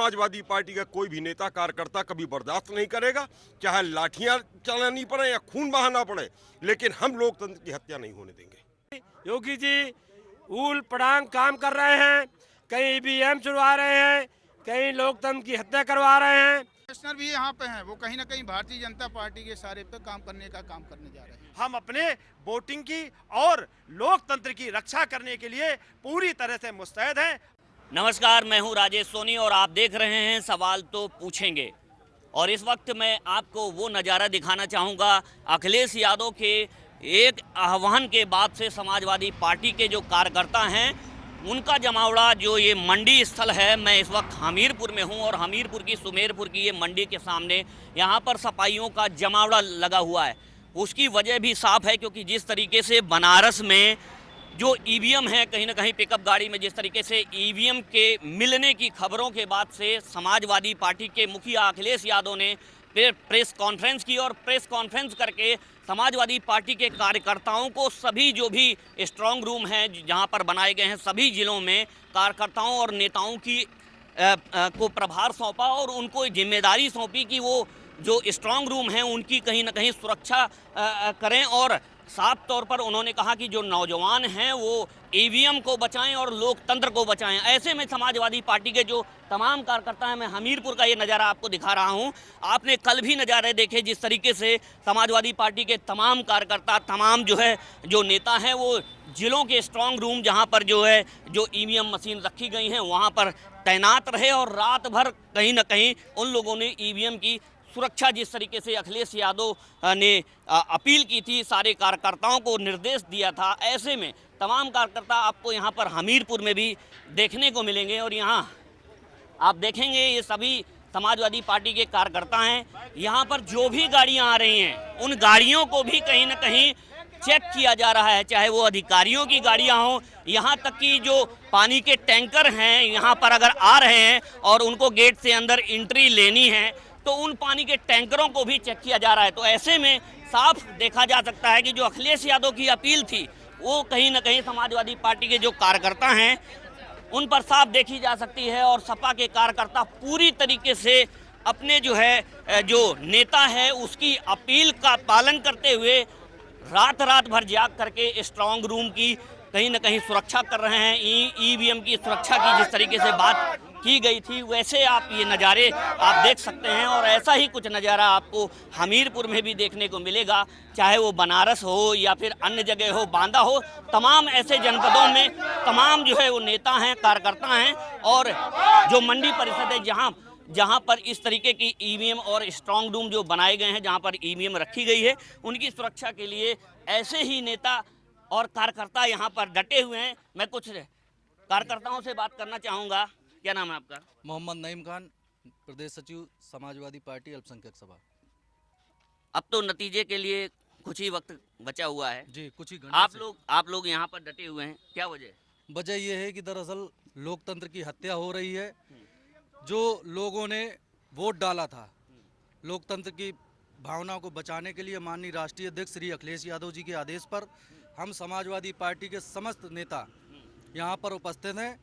Samajwadi party का कोई भी नेता कार्यकर्ता कभी बर्दाश्त नहीं करेगा, चाहे लाठियां चलानी पड़े या खून बहाना पड़े, लेकिन हम लोकतंत्र की हत्या नहीं होने देंगे। योगी जी ऊल पड़ांग काम कर रहे हैं, कहीं ईवीएम चुरवा रहे हैं, कहीं लोकतंत्र की हत्या करवा रहे हैं। कमिश्नर भी यहाँ पे हैं, वो कहीं ना कहीं भारतीय जनता पार्टी के सारे पे काम करने जा रहे हैं। हम अपने वोटिंग की और लोकतंत्र की रक्षा करने के लिए पूरी तरह से मुस्तैद हैं। नमस्कार, मैं हूं राजेश सोनी और आप देख रहे हैं सवाल तो पूछेंगे। और इस वक्त मैं आपको वो नज़ारा दिखाना चाहूँगा अखिलेश यादव के एक आह्वान के बाद से समाजवादी पार्टी के जो कार्यकर्ता हैं उनका जमावड़ा, जो ये मंडी स्थल है। मैं इस वक्त हमीरपुर में हूँ और हमीरपुर की सुमेरपुर की ये मंडी के सामने यहाँ पर सपाइयों का जमावड़ा लगा हुआ है। उसकी वजह भी साफ है, क्योंकि जिस तरीके से बनारस में जो ईवीएम है, कहीं ना कहीं पिकअप गाड़ी में जिस तरीके से ईवीएम के मिलने की खबरों के बाद से समाजवादी पार्टी के मुखिया अखिलेश यादव ने प्रेस कॉन्फ्रेंस की और प्रेस कॉन्फ्रेंस करके समाजवादी पार्टी के कार्यकर्ताओं को सभी जो भी स्ट्रांग रूम हैं जहां पर बनाए गए हैं सभी ज़िलों में कार्यकर्ताओं और नेताओं की को प्रभार सौंपा और उनको जिम्मेदारी सौंपी कि वो जो स्ट्रांग रूम हैं उनकी कहीं ना कहीं सुरक्षा करें। और साफ तौर पर उन्होंने कहा कि जो नौजवान हैं वो ईवीएम को बचाएं और लोकतंत्र को बचाएं। ऐसे में समाजवादी पार्टी के जो तमाम कार्यकर्ता हैं, मैं हमीरपुर का ये नज़ारा आपको दिखा रहा हूं। आपने कल भी नज़ारे देखे जिस तरीके से समाजवादी पार्टी के तमाम कार्यकर्ता, तमाम जो नेता हैं वो जिलों के स्ट्रांग रूम जहां पर जो ईवीएम मशीन रखी गई हैं वहां पर तैनात रहे और रात भर कहीं ना कहीं उन लोगों ने ईवीएम की सुरक्षा, जिस तरीके से अखिलेश यादव ने अपील की थी, सारे कार्यकर्ताओं को निर्देश दिया था। ऐसे में तमाम कार्यकर्ता आपको यहाँ पर हमीरपुर में भी देखने को मिलेंगे और यहाँ आप देखेंगे ये सभी समाजवादी पार्टी के कार्यकर्ता हैं। यहाँ पर जो भी गाड़ियाँ आ रही हैं उन गाड़ियों को भी कहीं ना कहीं चेक किया जा रहा है, चाहे वो अधिकारियों की गाड़ियाँ हों, यहाँ तक कि जो पानी के टैंकर हैं यहाँ पर अगर आ रहे हैं और उनको गेट से अंदर एंट्री लेनी है तो उन पानी के टैंकरों को भी चेक किया जा रहा है। तो ऐसे में साफ देखा जा सकता है कि जो अखिलेश यादव की अपील थी वो कहीं ना कहीं समाजवादी पार्टी के जो कार्यकर्ता हैं उन पर साफ देखी जा सकती है। और सपा के कार्यकर्ता पूरी तरीके से अपने जो नेता है उसकी अपील का पालन करते हुए रात भर जाग करके स्ट्रांग रूम की कहीं ना कहीं सुरक्षा कर रहे हैं। ईवीएम की सुरक्षा की जिस तरीके से बात की गई थी वैसे आप ये नज़ारे आप देख सकते हैं। और ऐसा ही कुछ नज़ारा आपको हमीरपुर में भी देखने को मिलेगा, चाहे वो बनारस हो या फिर अन्य जगह हो, बांदा हो, तमाम ऐसे जनपदों में तमाम वो नेता हैं, कार्यकर्ता हैं और जो मंडी परिषद है जहां पर इस तरीके की ईवीएम और स्ट्रांग रूम जो बनाए गए हैं, जहां पर ईवीएम रखी गई है, उनकी सुरक्षा के लिए ऐसे ही नेता और कार्यकर्ता यहाँ पर डटे हुए हैं। मैं कुछ कार्यकर्ताओं से बात करना चाहूँगा। क्या नाम है आपका? मोहम्मद नईम खान, प्रदेश सचिव समाजवादी पार्टी अल्पसंख्यक सभा। अब तो नतीजे के लिए कुछ ही वक्त बचा हुआ है जी, कुछ ही आप लोग यहाँ पर डटे हुए हैं, क्या वजह? वजह यह है कि दरअसल लोकतंत्र की हत्या हो रही है। जो लोगों ने वोट डाला था लोकतंत्र की भावना को बचाने के लिए, माननीय राष्ट्रीय अध्यक्ष श्री अखिलेश यादव जी के आदेश पर हम समाजवादी पार्टी के समस्त नेता यहाँ पर उपस्थित हैं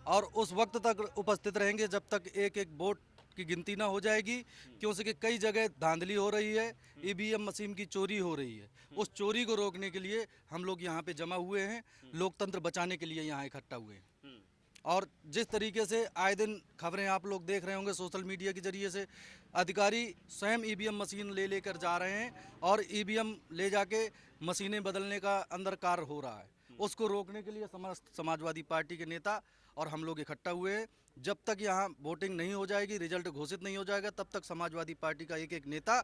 और उस वक्त तक उपस्थित रहेंगे जब तक एक एक वोट की गिनती ना हो जाएगी, क्योंकि कई जगह धांधली हो रही है, ईवीएम मशीन की चोरी हो रही है। उस चोरी को रोकने के लिए हम लोग यहाँ पे जमा हुए हैं, लोकतंत्र बचाने के लिए यहाँ इकट्ठा हुए हैं। और जिस तरीके से आए दिन खबरें आप लोग देख रहे होंगे सोशल मीडिया के जरिए से, अधिकारी स्वयं ईवीएम मशीन लेकर जा रहे हैं और ईवीएम ले जाके मशीनें बदलने का अंदर कार्य हो रहा है। उसको रोकने के लिए समस्त समाजवादी पार्टी के नेता और हम लोग इकट्ठा हुए हैं। जब तक यहाँ वोटिंग नहीं हो जाएगी, रिजल्ट घोषित नहीं हो जाएगा, तब तक समाजवादी पार्टी का एक एक नेता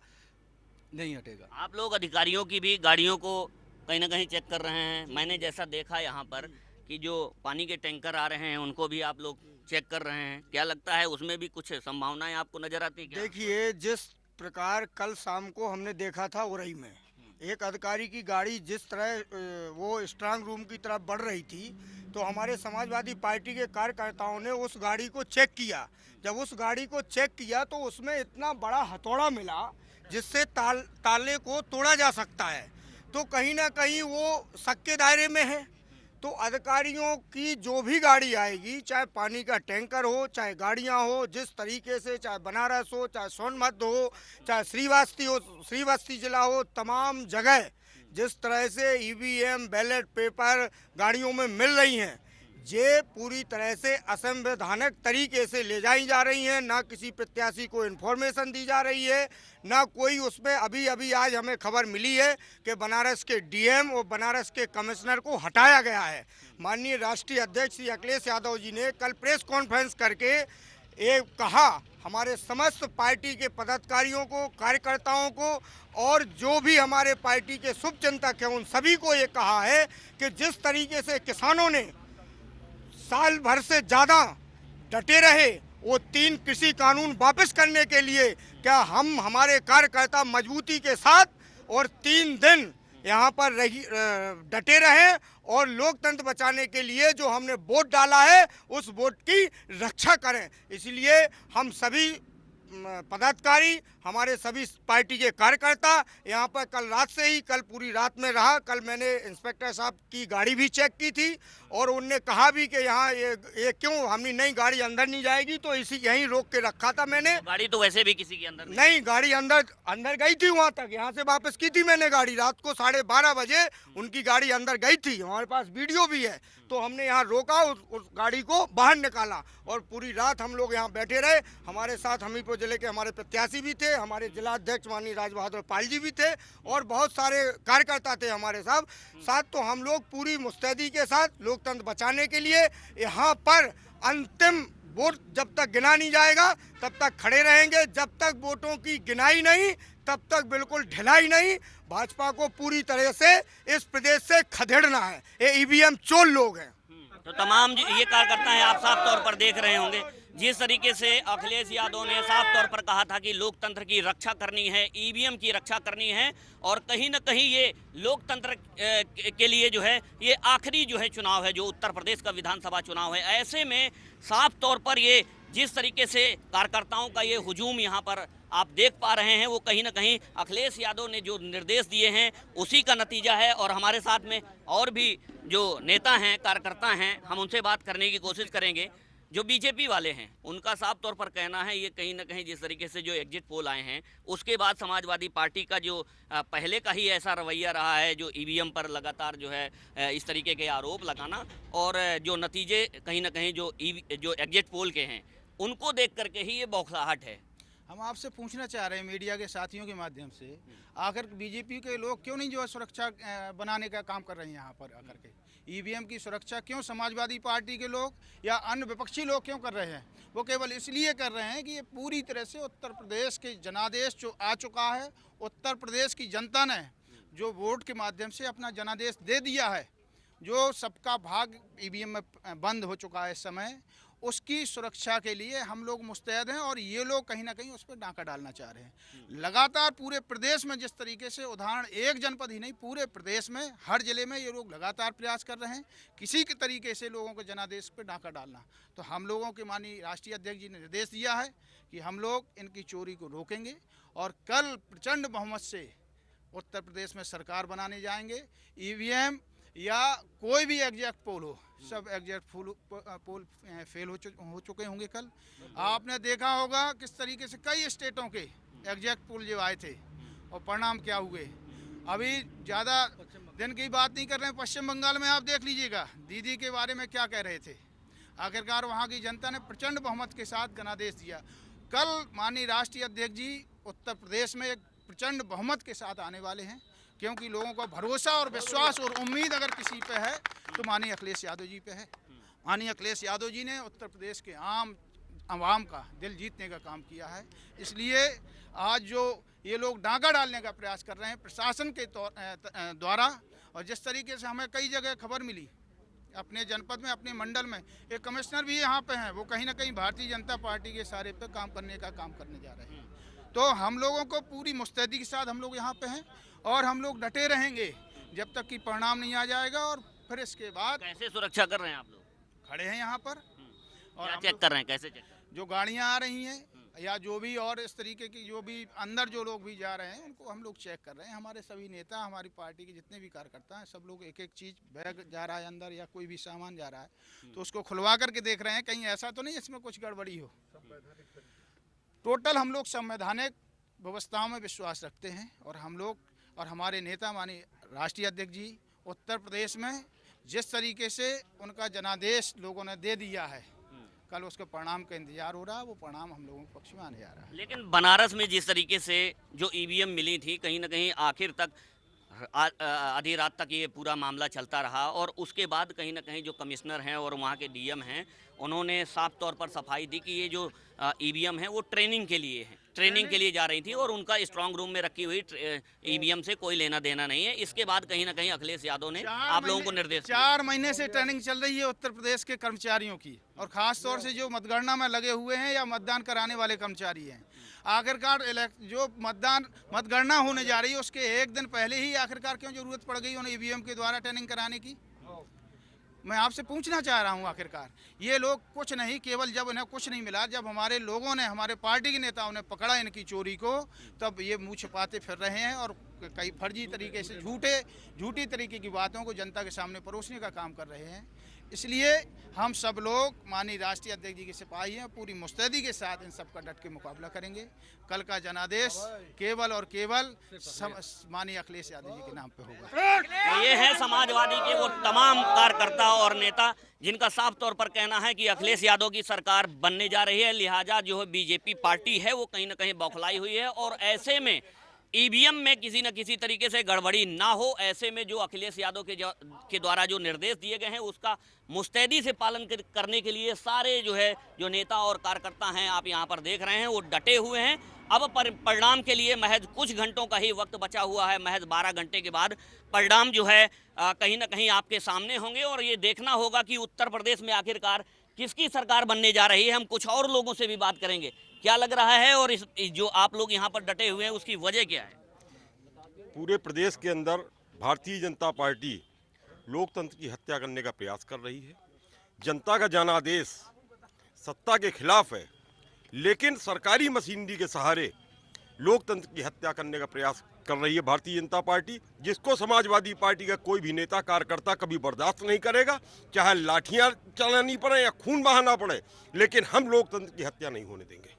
नहीं हटेगा। आप लोग अधिकारियों की भी गाड़ियों को कहीं ना कहीं चेक कर रहे हैं। मैंने जैसा देखा यहाँ पर कि जो पानी के टैंकर आ रहे हैं उनको भी आप लोग चेक कर रहे हैं, क्या लगता है उसमें भी कुछ संभावनाएं आपको नजर आती है क्या? देखिए, जिस प्रकार कल शाम को हमने देखा था उरई में एक अधिकारी की गाड़ी जिस तरह वो स्ट्रांग रूम की तरफ बढ़ रही थी, तो हमारे समाजवादी पार्टी के कार्यकर्ताओं ने उस गाड़ी को चेक किया। जब उस गाड़ी को चेक किया तो उसमें इतना बड़ा हथौड़ा मिला जिससे ताले को तोड़ा जा सकता है। तो कहीं ना कहीं वो शक के दायरे में है। तो अधिकारियों की जो भी गाड़ी आएगी, चाहे पानी का टैंकर हो, चाहे गाड़ियां हो, जिस तरीके से, चाहे बनारस हो, चाहे सोनभद्र हो, चाहे श्रीवास्ती जिला हो, तमाम जगह जिस तरह से ईवीएम बैलेट पेपर गाड़ियों में मिल रही हैं, ये पूरी तरह से असंवैधानिक तरीके से ले जाई जा रही हैं। ना किसी प्रत्याशी को इन्फॉर्मेशन दी जा रही है, ना कोई उसमें। अभी आज हमें खबर मिली है कि बनारस के डीएम और बनारस के कमिश्नर को हटाया गया है। माननीय राष्ट्रीय अध्यक्ष श्री अखिलेश यादव जी ने कल प्रेस कॉन्फ्रेंस करके ये कहा, हमारे समस्त पार्टी के पदाधिकारियों को, कार्यकर्ताओं को और जो भी हमारे पार्टी के शुभचिंतक हैं उन सभी को ये कहा है कि जिस तरीके से किसानों ने साल भर से ज़्यादा डटे रहे, वो 3 कृषि कानून वापस करने के लिए क्या हम हमारे कार्यकर्ता मजबूती के साथ और 3 दिन यहाँ पर डटे रहे और लोकतंत्र बचाने के लिए जो हमने वोट डाला है उस वोट की रक्षा करें। इसलिए हम सभी पदाधिकारी, हमारे सभी पार्टी के कार्यकर्ता यहाँ पर कल पूरी रात में रहा। कल मैंने इंस्पेक्टर साहब की गाड़ी भी चेक की थी और उनने कहा भी कि यहाँ ये क्यों हमने नई गाड़ी अंदर नहीं जाएगी, तो इसी यहीं रोक के रखा था मैंने। गाड़ी तो वैसे भी किसी के अंदर नहीं, गाड़ी अंदर गई थी, वहाँ तक यहाँ से वापस की थी मैंने गाड़ी। रात को 12:30 बजे उनकी गाड़ी अंदर गई थी, हमारे पास वीडियो भी है। तो हमने यहाँ रोका, उस गाड़ी को बाहर निकाला और पूरी रात हम लोग यहाँ बैठे रहे। हमारे साथ हमीरपुर जिले के हमारे प्रत्याशी भी थे, हमारे जिला अध्यक्ष माननीय राजबहादुर पाल जी भी थे और बहुत सारे कार्यकर्ता थे हमारे साथ। तो हम लोग पूरी मुस्तैदी के साथ लोकतंत्र बचाने के लिए यहाँ पर अंतिम वोट जब तक गिना नहीं जाएगा तब तक खड़े रहेंगे। जब तक वोटों की गिनाई नहीं तब तक बिल्कुल ढिलाई नहीं। भाजपा को पूरी तरह से इस प्रदेश से खदेड़ना है। ये ईवीएम चोर लोग हैं। तो तमाम ये कार्यकर्ता हैं, आप साफ तौर पर देख रहे होंगे जिस तरीके से अखिलेश यादव ने साफ तौर पर कहा था कि लोकतंत्र की रक्षा करनी है, ईवीएम की रक्षा करनी है और कहीं न कहीं ये लोकतंत्र के लिए जो है ये आखिरी जो है चुनाव है, जो उत्तर प्रदेश का विधानसभा चुनाव है। ऐसे में साफ तौर पर ये जिस तरीके से कार्यकर्ताओं का ये हुजूम यहाँ पर आप देख पा रहे हैं, वो कहीं ना कहीं अखिलेश यादव ने जो निर्देश दिए हैं उसी का नतीजा है। और हमारे साथ में और भी जो नेता हैं, कार्यकर्ता हैं, हम उनसे बात करने की कोशिश करेंगे। जो बीजेपी वाले हैं उनका साफ तौर पर कहना है ये कहीं ना कहीं जिस तरीके से जो एग्जिट पोल आए हैं उसके बाद समाजवादी पार्टी का जो पहले का ही ऐसा रवैया रहा है, जो ईवीएम पर लगातार जो है इस तरीके के आरोप लगाना और जो नतीजे कहीं ना कहीं जो एग्जिट पोल के हैं उनको देख करके ही ये बौखलाहट है। हम आपसे पूछना चाह रहे हैं मीडिया के साथियों के माध्यम से, आखिर बीजेपी के लोग क्यों नहीं जो है सुरक्षा बनाने का काम कर रहे हैं यहाँ पर आकर के? ईवीएम की सुरक्षा क्यों समाजवादी पार्टी के लोग या अन्य विपक्षी लोग क्यों कर रहे हैं? वो केवल इसलिए कर रहे हैं कि ये पूरी तरह से उत्तर प्रदेश के जनादेश जो आ चुका है, उत्तर प्रदेश की जनता ने जो वोट के माध्यम से अपना जनादेश दे दिया है, जो सबका भाग ईवीएम में बंद हो चुका है इस समय, उसकी सुरक्षा के लिए हम लोग मुस्तैद हैं और ये लोग कहीं ना कहीं उस पर डाका डालना चाह रहे हैं। लगातार पूरे प्रदेश में जिस तरीके से, उदाहरण एक जनपद ही नहीं पूरे प्रदेश में हर जिले में ये लोग लगातार प्रयास कर रहे हैं किसी के तरीके से लोगों के जनादेश पर डाका डालना। तो हम लोगों के माननीय राष्ट्रीय अध्यक्ष जी ने निर्देश दिया है कि हम लोग इनकी चोरी को रोकेंगे और कल प्रचंड बहुमत से उत्तर प्रदेश में सरकार बनाने जाएंगे। ईवीएम या कोई भी एग्जैक्ट पोल हो, सब एग्जैक्ट पोल फेल हो चुके होंगे। कल आपने देखा होगा किस तरीके से कई स्टेटों के एग्जैक्ट पोल जो आए थे और परिणाम क्या हुए। अभी ज़्यादा दिन की बात नहीं कर रहे हैं, पश्चिम बंगाल में आप देख लीजिएगा दीदी के बारे में क्या कह रहे थे। आखिरकार वहाँ की जनता ने प्रचंड बहुमत के साथ जनादेश दिया। कल माननीय राष्ट्रीय अध्यक्ष जी उत्तर प्रदेश में एक प्रचंड बहुमत के साथ आने वाले हैं, क्योंकि लोगों का भरोसा और विश्वास और उम्मीद अगर किसी पे है तो माननीय अखिलेश यादव जी पे है। माननीय अखिलेश यादव जी ने उत्तर प्रदेश के आम आवाम का दिल जीतने का काम किया है। इसलिए आज जो ये लोग डाका डालने का प्रयास कर रहे हैं प्रशासन के द्वारा, और जिस तरीके से हमें कई जगह खबर मिली अपने जनपद में, अपने मंडल में, एक कमिश्नर भी यहाँ पे हैं, वो कहीं ना कहीं भारतीय जनता पार्टी के इशारे पे काम करने जा रहे हैं। तो हम लोगों को पूरी मुस्तैदी के साथ हम लोग यहाँ पे हैं और हम लोग डटे रहेंगे जब तक कि परिणाम नहीं आ जाएगा। और फिर इसके बाद कैसे सुरक्षा कर रहे हैं आप लोग? खड़े हैं यहाँ पर और क्या चेक कर रहे हैं? कैसे चेक कर रहे हैं? जो गाड़ियाँ आ रही हैं या जो भी और इस तरीके की जो भी अंदर जो लोग भी जा रहे हैं उनको हम लोग चेक कर रहे हैं। हमारे सभी नेता, हमारी पार्टी के जितने भी कार्यकर्ता हैं, सब लोग एक एक चीज़, बैग जा रहा है अंदर या कोई भी सामान जा रहा है तो उसको खुलवा करके देख रहे हैं, कहीं ऐसा तो नहीं इसमें कुछ गड़बड़ी हो। टोटल हम लोग संवैधानिक व्यवस्थाओं में विश्वास रखते हैं और हम लोग और हमारे नेता माननीय राष्ट्रीय अध्यक्ष जी उत्तर प्रदेश में जिस तरीके से उनका जनादेश लोगों ने दे दिया है, कल उसके परिणाम का इंतजार हो रहा है। वो परिणाम हम लोगों के पक्ष में आने जा रहा है। लेकिन बनारस में जिस तरीके से जो ईवीएम मिली थी, कहीं ना कहीं आखिर तक आधी रात तक ये पूरा मामला चलता रहा और उसके बाद कहीं ना कहीं जो कमिश्नर हैं और वहाँ के डीएम हैं, उन्होंने साफ तौर पर सफाई दी कि ये जो ईवीएम है वो ट्रेनिंग के लिए है, ट्रेनिंग के लिए जा रही थी और उनका स्ट्रांग रूम में रखी हुई ईवीएम से कोई लेना देना नहीं है। इसके बाद कहीं ना कहीं अखिलेश यादव ने आप लोगों को निर्देश दिया। 4 महीने से ट्रेनिंग चल रही है उत्तर प्रदेश के कर्मचारियों की और खास तौर से जो मतगणना में लगे हुए हैं या मतदान कराने वाले कर्मचारी हैं। आखिरकार जो मतगणना होने जा रही है उसके एक दिन पहले ही आखिरकार क्यों जरूरत पड़ गई उन्हें ईवीएम के द्वारा ट्रेनिंग कराने की? मैं आपसे पूछना चाह रहा हूं, आखिरकार ये लोग कुछ नहीं, केवल जब इन्हें कुछ नहीं मिला, जब हमारे लोगों ने, हमारे पार्टी के नेताओं ने पकड़ा इनकी चोरी को, तब ये मुंह छिपाते फिर रहे हैं और कई फर्जी तरीके से झूठी तरीके की बातों को जनता के सामने परोसने का काम कर रहे हैं। इसलिए हम सब लोग माननीय राष्ट्रीय अध्यक्ष जी के सिपाही हैं, पूरी मुस्तैदी के साथ इन सब का डट के मुकाबला करेंगे। कल का जनादेश केवल और केवल माननीय अखिलेश यादव जी के नाम पे होगा। ये है समाजवादी के वो तमाम कार्यकर्ता और नेता जिनका साफ तौर पर कहना है कि अखिलेश यादव की सरकार बनने जा रही है, लिहाजा जो है बीजेपी पार्टी है वो कहीं ना कहीं बौखलाई हुई है और ऐसे में ईवीएम में किसी न किसी तरीके से गड़बड़ी ना हो, ऐसे में जो अखिलेश यादव के द्वारा जो निर्देश दिए गए हैं उसका मुस्तैदी से पालन करने के लिए सारे जो नेता और कार्यकर्ता हैं आप यहाँ पर देख रहे हैं वो डटे हुए हैं। अब परिणाम के लिए महज कुछ घंटों का ही वक्त बचा हुआ है, महज 12 घंटे के बाद परिणाम जो है कहीं ना कहीं आपके सामने होंगे और ये देखना होगा कि उत्तर प्रदेश में आखिरकार किसकी सरकार बनने जा रही है। हम कुछ और लोगों से भी बात करेंगे, क्या लग रहा है और इस जो आप लोग यहाँ पर डटे हुए हैं उसकी वजह क्या है? पूरे प्रदेश के अंदर भारतीय जनता पार्टी लोकतंत्र की हत्या करने का प्रयास कर रही है। जनता का जनादेश सत्ता के खिलाफ है, लेकिन सरकारी मशीनरी के सहारे लोकतंत्र की हत्या करने का प्रयास कर रही है भारतीय जनता पार्टी, जिसको समाजवादी पार्टी का कोई भी नेता कार्यकर्ता कभी बर्दाश्त नहीं करेगा। चाहे लाठियां चलानी पड़े या खून बहाना पड़े, लेकिन हम लोकतंत्र की हत्या नहीं होने देंगे।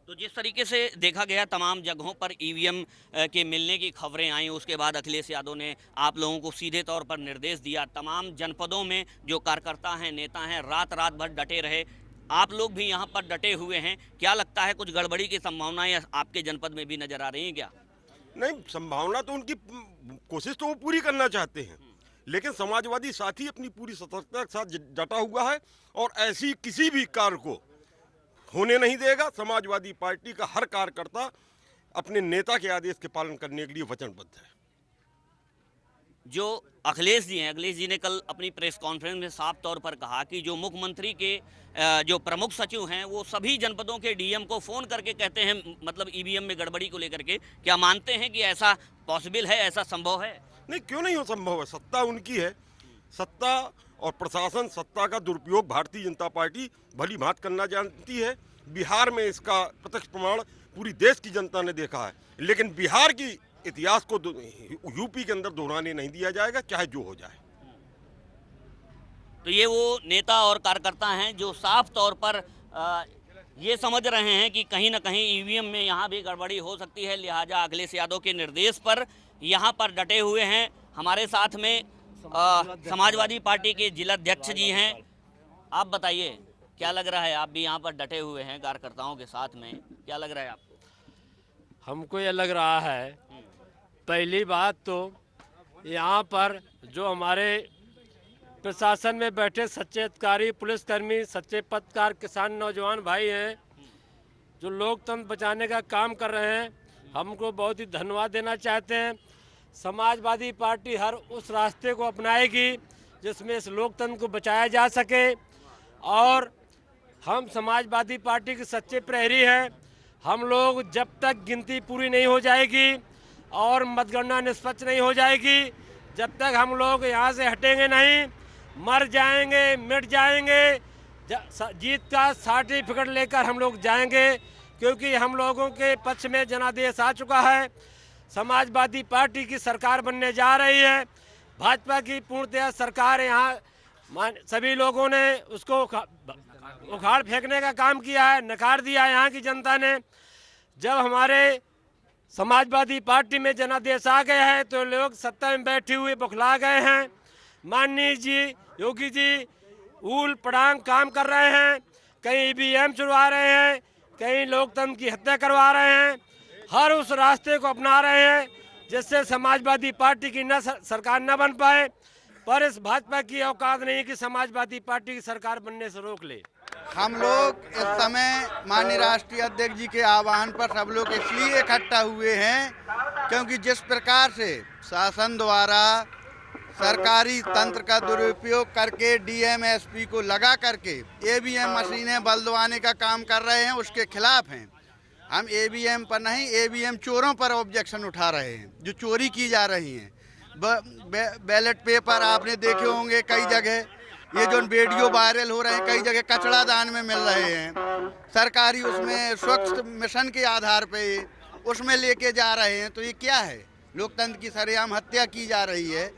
तो जिस तरीके से देखा गया तमाम जगहों पर ईवीएम के मिलने की खबरें आई, उसके बाद अखिलेश यादव ने आप लोगों को सीधे तौर पर निर्देश दिया। तमाम जनपदों में जो कार्यकर्ता हैं, नेता हैं, रात भर डटे रहे। आप लोग भी यहाँ पर डटे हुए हैं। क्या लगता है कुछ गड़बड़ी की संभावनाएं आपके जनपद में भी नजर आ रही हैं क्या? नहीं, संभावना तो उनकी कोशिश तो वो पूरी करना चाहते हैं, लेकिन समाजवादी साथी अपनी पूरी सतर्कता के साथ डटा हुआ है और ऐसी किसी भी कार्य को होने नहीं देगा। समाजवादी पार्टी का हर कार्यकर्ता अपने नेता के आदेश के पालन करने के लिए वचनबद्ध है। जो अखिलेश जी हैं, अखिलेश जी ने कल अपनी प्रेस कॉन्फ्रेंस में साफ तौर पर कहा कि जो मुख्यमंत्री के जो प्रमुख सचिव हैं वो सभी जनपदों के डीएम को फ़ोन करके कहते हैं, मतलब ईवीएम में गड़बड़ी को लेकर के, क्या मानते हैं कि ऐसा पॉसिबल है, ऐसा संभव है? नहीं, क्यों नहीं हो संभव है। सत्ता उनकी है, सत्ता और प्रशासन, सत्ता का दुरुपयोग भारतीय जनता पार्टी भली भांति करना जानती है। बिहार में इसका प्रत्यक्ष प्रमाण पूरी देश की जनता ने देखा है, लेकिन बिहार की इतिहास को यूपी के अंदर दोहराने नहीं दिया जाएगा, चाहे जो हो जाए। तो ये वो नेता और कार्यकर्ता हैं जो साफ तौर पर ये समझ रहे हैं कि कहीं ना कहीं ईवीएम में यहाँ भी गड़बड़ी हो सकती है, लिहाजा अखिलेश यादव के निर्देश पर यहाँ पर डटे हुए हैं। हमारे साथ में समाजवादी पार्टी के जिलाध्यक्ष जी हैं। आप बताइए, क्या लग रहा है? आप भी यहाँ पर डटे हुए हैं कार्यकर्ताओं के साथ में, क्या लग रहा है आपको? हमको ये लग रहा है, पहली बात तो यहाँ पर जो हमारे प्रशासन में बैठे सच्चे अधिकारी, पुलिसकर्मी, सच्चे पत्रकार, किसान, नौजवान भाई हैं जो लोकतंत्र बचाने का काम कर रहे हैं, हमको बहुत ही धन्यवाद देना चाहते हैं। समाजवादी पार्टी हर उस रास्ते को अपनाएगी जिसमें इस लोकतंत्र को बचाया जा सके और हम समाजवादी पार्टी के सच्चे प्रहरी हैं। हम लोग जब तक गिनती पूरी नहीं हो जाएगी और मतगणना निष्पक्ष नहीं हो जाएगी, जब तक हम लोग यहाँ से हटेंगे नहीं, मर जाएंगे, मिट जाएंगे जीत का सर्टिफिकेट लेकर हम लोग जाएंगे, क्योंकि हम लोगों के पक्ष में जनादेश आ चुका है। समाजवादी पार्टी की सरकार बनने जा रही है। भाजपा की पूर्णतः सरकार यहाँ सभी लोगों ने उसको उखाड़ फेंकने का काम किया है, नकार दिया है यहाँ की जनता ने। जब हमारे समाजवादी पार्टी में जनादेश आ गया है तो लोग सत्ता में बैठे हुए बौखला गए हैं। माननीय जी योगी जी ऊल पड़ांग काम कर रहे हैं, कहीं ईवीएम चुरवा रहे हैं, कहीं लोकतंत्र की हत्या करवा रहे हैं, हर उस रास्ते को अपना रहे हैं जिससे समाजवादी पार्टी की सरकार न बन पाए। पर इस भाजपा की औकात नहीं कि समाजवादी पार्टी की सरकार बनने से रोक ले। हम लोग इस समय माननीय राष्ट्रीय अध्यक्ष जी के आह्वान पर सब लोग इसलिए इकट्ठा हुए हैं क्योंकि जिस प्रकार से शासन द्वारा सरकारी तंत्र का दुरुपयोग करके डीएमएसपी को लगा करके ईवीएम मशीनें बलदवाने का काम कर रहे हैं, उसके खिलाफ हैं। हम ईवीएम पर नहीं, ईवीएम चोरों पर ऑब्जेक्शन उठा रहे हैं जो चोरी की जा रही हैं। बैलेट पेपर आपने देखे होंगे कई जगह, ये जो वीडियो वायरल हो रहे हैं कई जगह कचरा दान में मिल रहे हैं। सरकारी उसमें स्वच्छ मिशन के आधार पे उसमें लेके जा रहे हैं, तो ये क्या है? लोकतंत्र की सरेआम हत्या की जा रही है।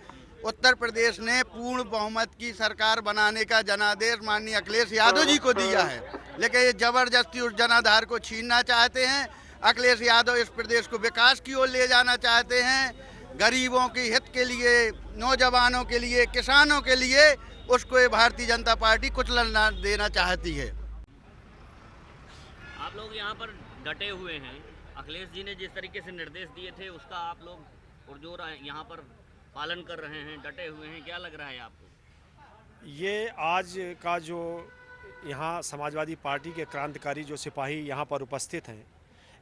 उत्तर प्रदेश ने पूर्ण बहुमत की सरकार बनाने का जनादेश माननीय अखिलेश यादव जी को दिया है, लेकिन ये जबरदस्ती उस जनाधार को छीनना चाहते हैं। अखिलेश यादव इस प्रदेश को विकास की ओर ले जाना चाहते हैं, गरीबों के हित के लिए, नौजवानों के लिए, किसानों के लिए उसको ये भारतीय जनता पार्टी कुचलना देना चाहती है। आप लोग यहाँ पर डटे हुए हैं, अखिलेश जी ने जिस तरीके से निर्देश दिए थे उसका आप लोग पुरजोर यहाँ पर पालन कर रहे हैं, डटे हुए हैं, क्या लग रहा है आपको? ये आज का जो यहाँ समाजवादी पार्टी के क्रांतिकारी जो सिपाही यहाँ पर उपस्थित हैं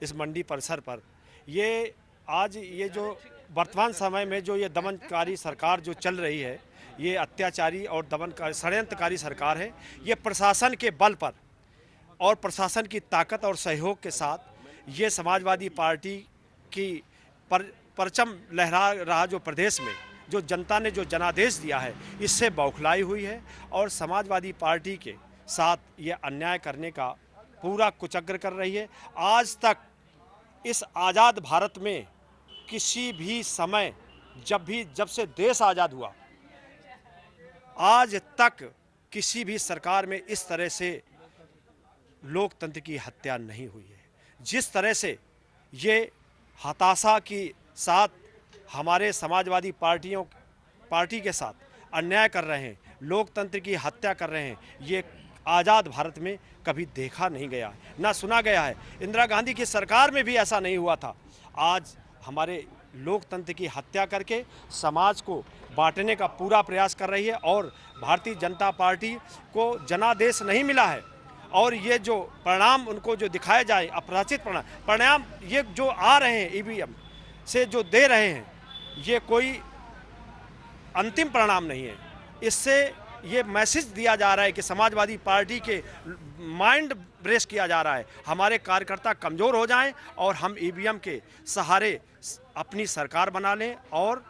इस मंडी परिसर पर, ये आज ये जो वर्तमान समय में जो ये दमनकारी सरकार जो चल रही है, ये अत्याचारी और दमनकारी षड्यंत्रकारी सरकार है। ये प्रशासन के बल पर और प्रशासन की ताकत और सहयोग के साथ ये समाजवादी पार्टी की परचम लहरा रहा जो प्रदेश में जो जनता ने जो जनादेश दिया है, इससे बौखलाई हुई है और समाजवादी पार्टी के साथ ये अन्याय करने का पूरा कुचक्र कर रही है। आज तक इस आज़ाद भारत में किसी भी समय जब से देश आज़ाद हुआ, आज तक किसी भी सरकार में इस तरह से लोकतंत्र की हत्या नहीं हुई है। जिस तरह से ये हताशा के साथ हमारे समाजवादी पार्टी के साथ अन्याय कर रहे हैं, लोकतंत्र की हत्या कर रहे हैं, ये आज़ाद भारत में कभी देखा नहीं गया है, ना सुना गया है। इंदिरा गांधी की सरकार में भी ऐसा नहीं हुआ था। आज हमारे लोकतंत्र की हत्या करके समाज को बांटने का पूरा प्रयास कर रही है और भारतीय जनता पार्टी को जनादेश नहीं मिला है। और ये जो परिणाम उनको जो दिखाए जाए, अपराचित परिणाम ये जो आ रहे हैं ईवीएम से जो दे रहे हैं, ये कोई अंतिम परिणाम नहीं है। इससे ये मैसेज दिया जा रहा है कि समाजवादी पार्टी के माइंड ब्रेस किया जा रहा है, हमारे कार्यकर्ता कमज़ोर हो जाएं और हम ईवीएम के सहारे अपनी सरकार बना लें और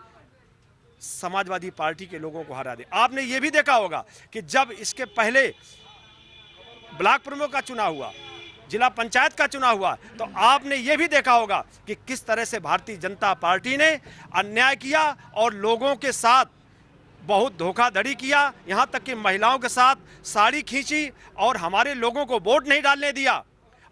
समाजवादी पार्टी के लोगों को हरा दें। आपने ये भी देखा होगा कि जब इसके पहले ब्लॉक प्रमुख का चुनाव हुआ, जिला पंचायत का चुनाव हुआ, तो आपने ये भी देखा होगा कि किस तरह से भारतीय जनता पार्टी ने अन्याय किया और लोगों के साथ बहुत धोखाधड़ी किया, यहाँ तक कि महिलाओं के साथ साड़ी खींची और हमारे लोगों को वोट नहीं डालने दिया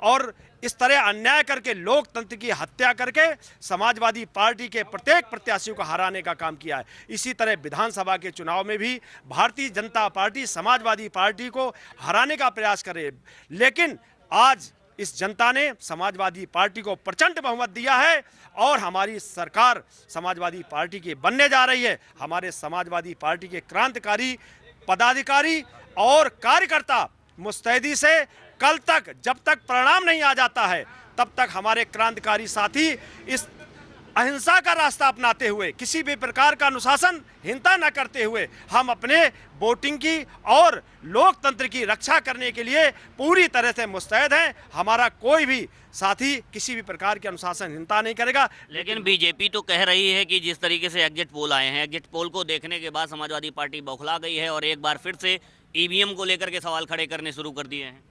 और इस तरह अन्याय करके लोकतंत्र की हत्या करके समाजवादी पार्टी के प्रत्येक प्रत्याशी को हराने का काम किया है। इसी तरह विधानसभा के चुनाव में भी भारतीय जनता पार्टी समाजवादी पार्टी को हराने का प्रयास करे, लेकिन आज इस जनता ने समाजवादी पार्टी को प्रचंड बहुमत दिया है और हमारी सरकार समाजवादी पार्टी की बनने जा रही है। हमारे समाजवादी पार्टी के क्रांतिकारी पदाधिकारी और कार्यकर्ता मुस्तैदी से कल तक, जब तक परिणाम नहीं आ जाता है, तब तक हमारे क्रांतिकारी साथी इस अहिंसा का रास्ता अपनाते हुए, किसी भी प्रकार का अनुशासनहीनता न करते हुए हम अपने वोटिंग की और लोकतंत्र की रक्षा करने के लिए पूरी तरह से मुस्तैद हैं। हमारा कोई भी साथी किसी भी प्रकार की अनुशासनहीनता नहीं करेगा। लेकिन बीजेपी तो कह रही है कि जिस तरीके से एग्जिट पोल आए हैं, एग्जिट पोल को देखने के बाद समाजवादी पार्टी बौखला गई है और एक बार फिर से ईवीएम को लेकर के सवाल खड़े करने शुरू कर दिए हैं?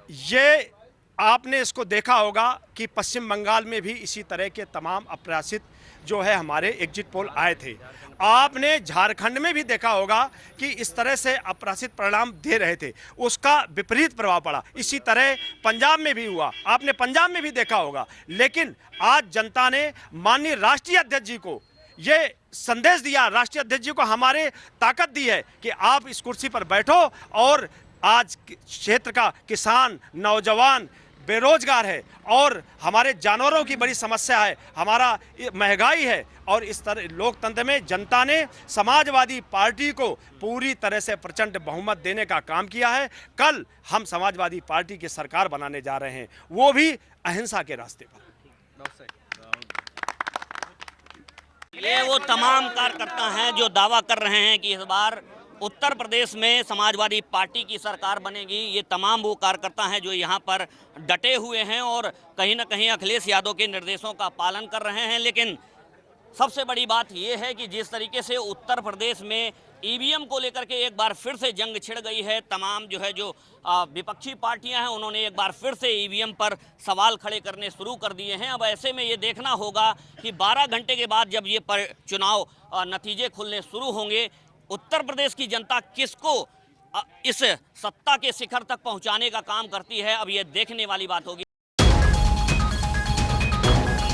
ये आपने इसको देखा होगा कि पश्चिम बंगाल में भी इसी तरह के तमाम अप्रत्याशित जो है हमारे एग्जिट पोल आए थे। आपने झारखंड में भी देखा होगा कि इस तरह से अप्रत्याशित परिणाम दे रहे थे, उसका विपरीत प्रभाव पड़ा। इसी तरह पंजाब में भी हुआ, आपने पंजाब में भी देखा होगा। लेकिन आज जनता ने माननीय राष्ट्रीय अध्यक्ष जी को ये संदेश दिया, राष्ट्रीय अध्यक्ष जी को हमारे ताकत दी है कि आप इस कुर्सी पर बैठो। और आज क्षेत्र का किसान, नौजवान बेरोजगार है और हमारे जानवरों की बड़ी समस्या है, हमारा महंगाई है। और इस तरह लोकतंत्र में जनता ने समाजवादी पार्टी को पूरी तरह से प्रचंड बहुमत देने का काम किया है। कल हम समाजवादी पार्टी की सरकार बनाने जा रहे हैं, वो भी अहिंसा के रास्ते पर। ये वो तमाम कार्यकर्ता हैं जो दावा कर रहे हैं कि इस बार उत्तर प्रदेश में समाजवादी पार्टी की सरकार बनेगी। ये तमाम वो कार्यकर्ता हैं जो यहाँ पर डटे हुए हैं और कहीं ना कहीं अखिलेश यादव के निर्देशों का पालन कर रहे हैं। लेकिन सबसे बड़ी बात ये है कि जिस तरीके से उत्तर प्रदेश में ईवीएम को लेकर के एक बार फिर से जंग छिड़ गई है, तमाम जो विपक्षी पार्टियां हैं उन्होंने एक बार फिर से ईवीएम पर सवाल खड़े करने शुरू कर दिए हैं। अब ऐसे में ये देखना होगा कि 12 घंटे के बाद जब ये चुनाव नतीजे खुलने शुरू होंगे, उत्तर प्रदेश की जनता किसको इस सत्ता के शिखर तक पहुंचाने का काम करती है, अब ये देखने वाली बात होगी।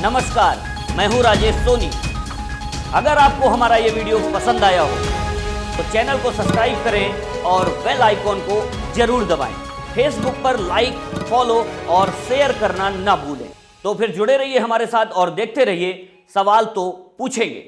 नमस्कार, मैं हूं राजेश सोनी। अगर आपको हमारा ये वीडियो पसंद आया हो तो चैनल को सब्सक्राइब करें और बेल आइकॉन को जरूर दबाएं। फेसबुक पर लाइक, फॉलो और शेयर करना ना भूलें। तो फिर जुड़े रहिए हमारे साथ और देखते रहिए सवाल तो पूछेंगे।